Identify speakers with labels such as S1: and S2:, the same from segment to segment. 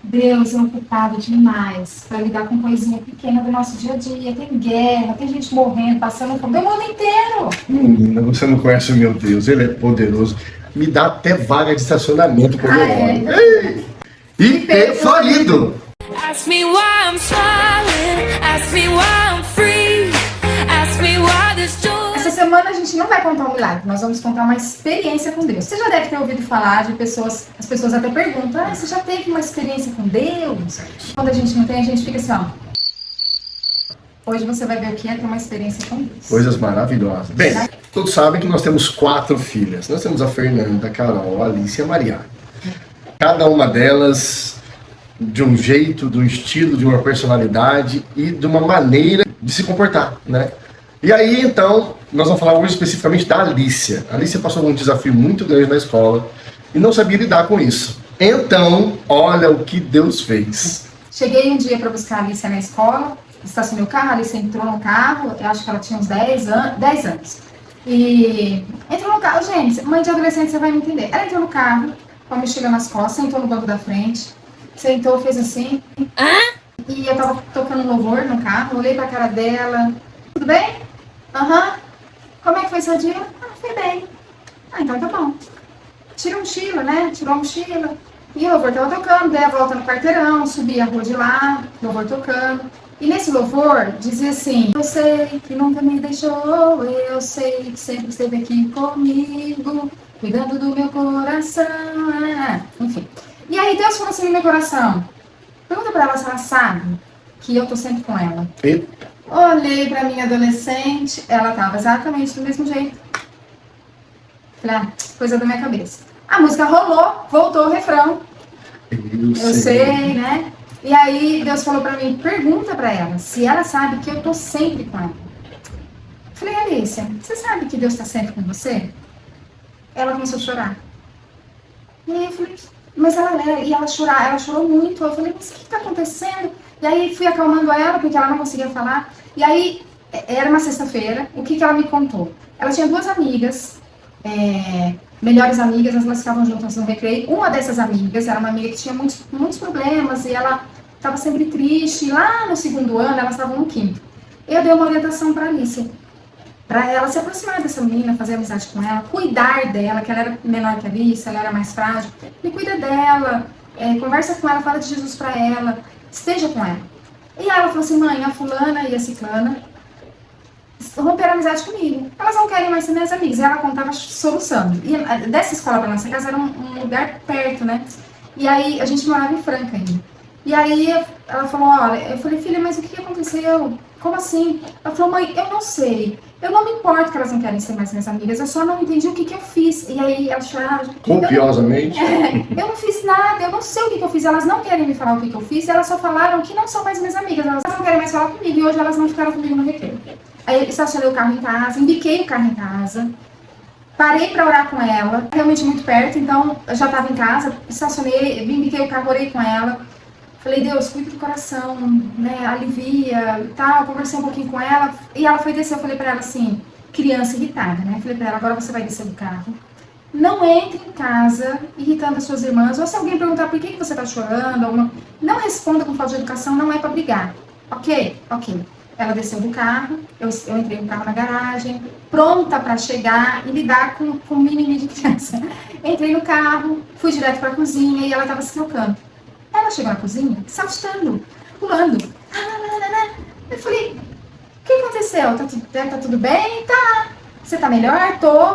S1: Deus é ocupado demais para lidar com coisinha pequena do nosso dia a dia. Tem guerra, tem gente morrendo, passando fome, do mundo inteiro.
S2: Menina, você não conhece o meu Deus, ele é poderoso. Me dá até vaga de estacionamento quando eu olho. Ei! IP Florido!
S3: Ask me why I'm smiling, ask me why I'm free, ask me why this joy.
S1: Essa semana a gente não vai contar um milagre, nós vamos contar uma experiência com Deus. Você já deve ter ouvido falar de pessoas, as pessoas até perguntam, você já teve uma experiência com Deus? Quando a gente não tem, a gente fica assim, ó. Hoje você vai ver o que é ter uma experiência com Deus.
S2: Coisas maravilhosas. Bem, todos sabem que nós temos 4 filhas. Nós temos a Fernanda, a Carol, a Alice e a Mariana. Cada uma delas de um jeito, de um estilo, de uma personalidade e de uma maneira de se comportar, né? E aí, então, nós vamos falar hoje especificamente da Alicia. A Alicia passou por um desafio muito grande na escola e não sabia lidar com isso. Então, olha o que Deus fez.
S1: Cheguei um dia para buscar a Alicia na escola, estacionei o carro, a Alicia entrou no carro, eu acho que ela tinha uns 10 anos. E entrou no carro, gente, mãe de adolescente, você vai me entender. Ela entrou no carro, com a mochila nas costas, sentou no banco da frente, sentou, fez assim. E eu tava tocando louvor no carro, olhei pra cara dela. Tudo bem? Aham. Como é que foi seu dia? Foi bem. Então tá bom. Tira a mochila, né? Tirou a mochila. E o louvor tava tocando, dei a volta no quarteirão, subi a rua de lá, louvor tocando. E nesse louvor dizia assim: eu sei que nunca me deixou, eu sei que sempre esteve aqui comigo, cuidando do meu coração. Enfim. E aí Deus falou assim no meu coração: pergunta pra ela se ela sabe que eu tô sempre com ela.
S2: Eita.
S1: Olhei pra minha adolescente, ela tava exatamente do mesmo jeito. Falei, coisa da minha cabeça. A música rolou, voltou o refrão. Eu sei, né? E aí Deus falou pra mim, pergunta pra ela se ela sabe que eu tô sempre com ela. Falei, Alicia, você sabe que Deus tá sempre com você? Ela começou a chorar. E aí eu falei, mas ela chorou muito. Eu falei, mas o que tá acontecendo? E aí fui acalmando ela, porque ela não conseguia falar. E aí, era uma sexta-feira, o que ela me contou? Ela tinha 2 amigas, melhores amigas, elas ficavam juntas no recreio. Uma dessas amigas era uma amiga que tinha muitos problemas e ela estava sempre triste. E lá no 2º ano, elas estavam no 5º. Eu dei uma orientação para a Alicia, para ela se aproximar dessa menina, fazer amizade com ela, cuidar dela, que ela era menor que a Alicia, ela era mais frágil. E cuida dela, conversa com ela, fala de Jesus para ela, esteja com ela. E ela falou assim, mãe, a fulana e a ciclana romperam amizade comigo. Elas não querem mais ser minhas amigas. E ela contava solução. E dessa escola pra nossa casa era um lugar perto, né? E aí, a gente morava em Franca ainda. E aí, ela falou, olha, eu falei, filha, mas o que aconteceu? Como assim? Ela falou, mãe, eu não sei. Eu não me importo que elas não querem ser mais minhas amigas. Eu só não entendi o que eu fiz. E aí, ela chorava.
S2: Copiosamente?
S1: Eu não fiz nada, eu não sei o que eu fiz. Elas não querem me falar o que eu fiz. Elas só falaram que não são mais minhas amigas. Elas não querem mais falar comigo. E hoje elas não ficaram comigo no recreio. Aí eu estacionei o carro em casa, embiquei o carro em casa, parei pra orar com ela, realmente muito perto, então eu já tava em casa, estacionei, embiquei o carro, orei com ela. Falei, Deus, cuida do coração, né, alivia e tal, conversei um pouquinho com ela. E ela foi descer, eu falei pra ela assim, criança irritada, né, falei pra ela, agora você vai descer do carro. Não entre em casa irritando as suas irmãs, ou se alguém perguntar por que você tá chorando, não responda com falta de educação, não é pra brigar, ok? Ok. Ela desceu do carro, eu entrei no carro na garagem, pronta para chegar e lidar com o mimimi de criança. Entrei no carro, fui direto para a cozinha e ela estava se trocando. Ela chegou na cozinha, saltitando, pulando. Eu falei, o que aconteceu? Tá tudo bem? Tá. Você tá melhor? Tô.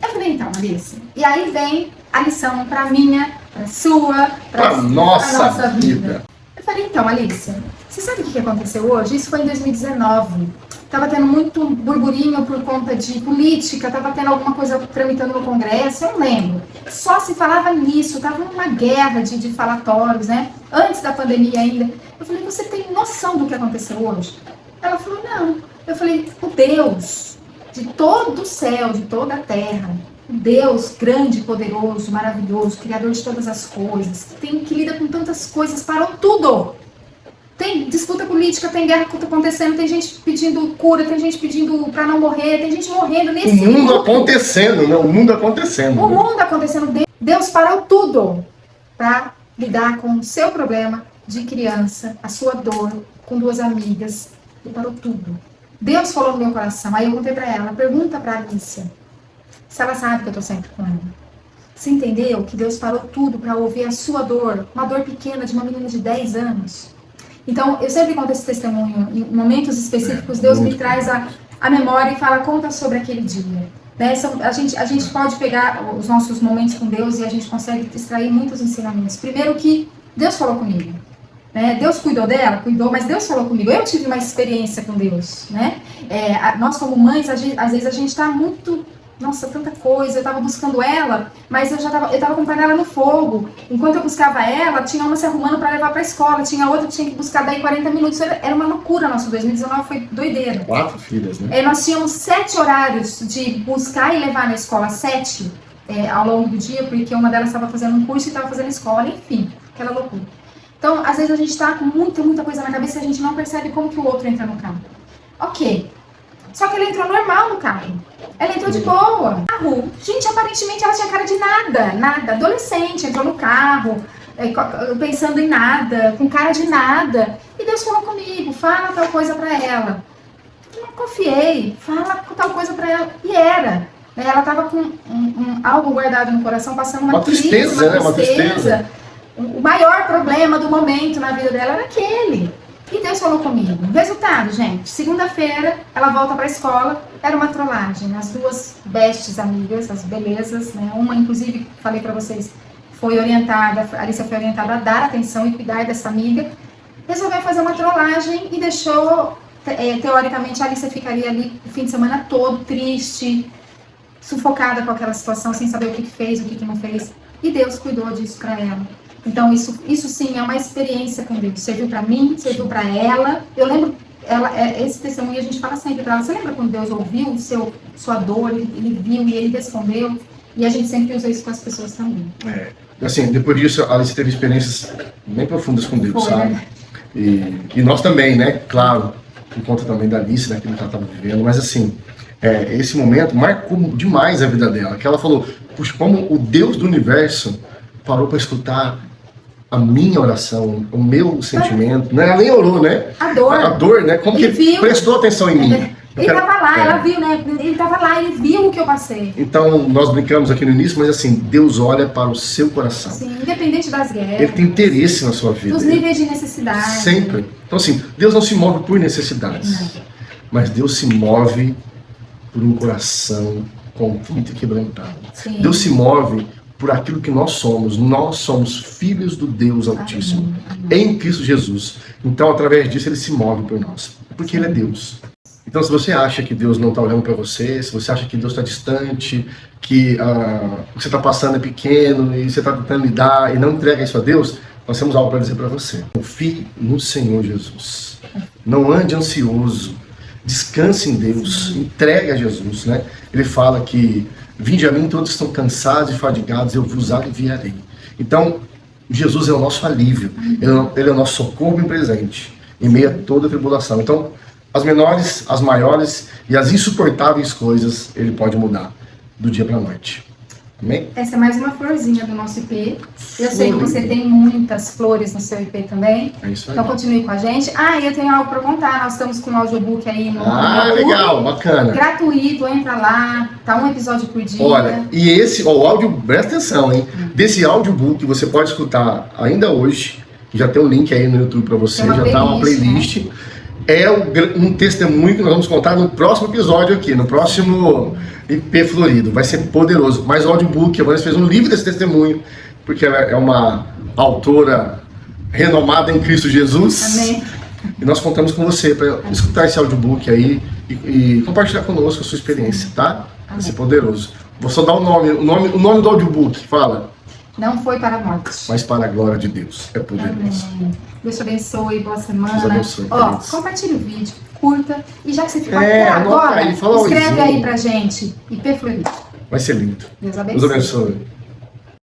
S1: Eu falei, então, Alice. E aí vem a lição para minha, para sua,
S2: para nossa vida.
S1: Eu falei, então, Alicia, você sabe o que aconteceu hoje? Isso foi em 2019. Tava tendo muito burburinho por conta de política, tava tendo alguma coisa tramitando no Congresso, eu não lembro. Só se falava nisso, tava uma guerra de falatórios, né? Antes da pandemia ainda. Eu falei, você tem noção do que aconteceu hoje? Ela falou, não. Eu falei, o Deus de todo o céu, de toda a terra, o Deus grande, poderoso, maravilhoso, criador de todas as coisas, que lida com tantas coisas, parou tudo. Tem disputa política, tem guerra acontecendo, tem gente pedindo cura, tem gente pedindo pra não morrer, tem gente morrendo nesse
S2: mundo. O mundo acontecendo, né? O mundo acontecendo.
S1: O mundo acontecendo. Deus parou tudo pra lidar com o seu problema de criança, a sua dor, com 2 amigas. Ele parou tudo. Deus falou no meu coração. Aí eu contei pra ela, pergunta pra Alicia se ela sabe que eu tô sempre com ela. Você entendeu que Deus parou tudo pra ouvir a sua dor, uma dor pequena de uma menina de 10 anos? Então, eu sempre conto esse testemunho. Em momentos específicos, Deus me traz a memória e fala, conta sobre aquele dia. Né? A gente pode pegar os nossos momentos com Deus e a gente consegue extrair muitos ensinamentos. Primeiro que Deus falou comigo. Né? Deus cuidou dela? Cuidou, mas Deus falou comigo. Eu tive uma experiência com Deus. Né? Nós como mães, às vezes a gente está muito... Nossa, tanta coisa, eu tava buscando ela, mas eu tava com panela no fogo. Enquanto eu buscava ela, tinha uma se arrumando para levar pra escola, tinha outra que tinha que buscar daí 40 minutos. Era uma loucura, nosso 2019 foi doideira.
S2: 4 filhas, né?
S1: Nós tínhamos 7 horários de buscar e levar na escola, 7 ao longo do dia, porque uma delas estava fazendo um curso e estava fazendo escola, enfim, aquela loucura. Então, às vezes a gente tá com muita coisa na cabeça e a gente não percebe como que o outro entra no carro. Ok. Só que ela entrou normal no carro. Ela entrou de boa. Carro. Gente, aparentemente ela tinha cara de nada. Adolescente, entrou no carro, pensando em nada, com cara de nada. E Deus falou comigo, fala tal coisa pra ela. Eu confiei, fala tal coisa pra ela. E era. Ela tava com algo guardado no coração, passando uma
S2: tristeza, né? Uma tristeza.
S1: O maior problema do momento na vida dela era aquele. E Deus falou comigo. Resultado, gente, segunda-feira ela volta pra escola, era uma trollagem. As 2 bestes amigas, as belezas, né? Uma, inclusive, falei pra vocês, foi orientada, a Alicia foi orientada a dar atenção e cuidar dessa amiga. Resolveu fazer uma trollagem e deixou, teoricamente, a Alicia ficaria ali o fim de semana todo, triste, sufocada com aquela situação, sem saber o que fez, o que não fez. E Deus cuidou disso pra ela. Então, isso sim é uma experiência com Deus. Serviu pra mim, serviu pra ela. Eu lembro, esse testemunho a gente fala sempre pra ela. Você lembra quando Deus ouviu sua dor, ele viu e ele respondeu? E a gente sempre usa isso com as pessoas também.
S2: Assim, depois disso, a Alice teve experiências bem profundas com Deus,
S1: Foi,
S2: sabe?
S1: né?
S2: E nós também, né? Claro, por conta também da Alice, daquilo que ela estava vivendo. Mas assim, esse momento marcou demais a vida dela. Que ela falou, puxa, como o Deus do universo parou para escutar a minha oração, o meu sentimento, né? Ela nem orou, né?
S1: A dor,
S2: né? Como
S1: ele
S2: que ele prestou atenção em mim.
S1: Ele estava lá, ela viu, né? Ele estava lá, ele viu o que eu passei.
S2: Então, nós brincamos aqui no início, mas assim, Deus olha para o seu coração.
S1: Sim, independente das guerras.
S2: Ele tem interesse na sua vida.
S1: Dos níveis de necessidade.
S2: Sempre. Então assim, Deus não se move por necessidades, mas Deus se move por um coração contrito e quebrantado.
S1: Sim.
S2: Deus se move por aquilo que nós somos. Nós somos filhos do Deus Altíssimo, em Cristo Jesus. Então, através disso, Ele se move por nós, porque Ele é Deus. Então, se você acha que Deus não está olhando para você, se você acha que Deus está distante, que o que você está passando é pequeno e você está tentando lidar e não entrega isso a Deus, nós temos algo para dizer para você. Confie no Senhor Jesus. Não ande ansioso. Descanse em Deus. Entregue a Jesus, né? Ele fala que vinde a mim todos que estão cansados e fadigados, eu vos aliviarei. Então, Jesus é o nosso alívio. Ele é o nosso socorro em presente, em meio a toda a tribulação. Então, as menores, as maiores e as insuportáveis coisas, Ele pode mudar do dia para a noite. Amém?
S1: Essa é mais uma florzinha do nosso IP. Eu sei que você tem muitas flores no seu IP também.
S2: É isso aí.
S1: Então continue com a gente. E eu tenho algo para contar. Nós estamos com um audiobook aí no YouTube.
S2: Legal, bacana.
S1: Gratuito, entra lá. Tá um episódio por dia.
S2: Olha, e esse, o áudio, presta atenção, hein? Desse audiobook você pode escutar ainda hoje. Já tem um link aí no YouTube para você. Já tá uma playlist. Né? É um testemunho que nós vamos contar no próximo episódio aqui, no próximo IP Florido. Vai ser poderoso. Mas o audiobook, a Vanessa fez um livro desse testemunho, porque ela é uma autora renomada em Cristo Jesus. Amém. E nós contamos com você para escutar esse audiobook aí e compartilhar conosco a sua experiência, tá? Vai ser poderoso. Vou só dar o nome do audiobook, fala.
S1: Não foi para a morte,
S2: mas para a glória de Deus. É poderoso.
S1: Amém. Deus te abençoe, boa semana.
S2: Deus abençoe,
S1: compartilhe o vídeo, curta. E já que você ficou até agora, escreve aí pra gente. IP Florido.
S2: Vai ser lindo.
S1: Deus abençoe.
S2: Deus abençoe.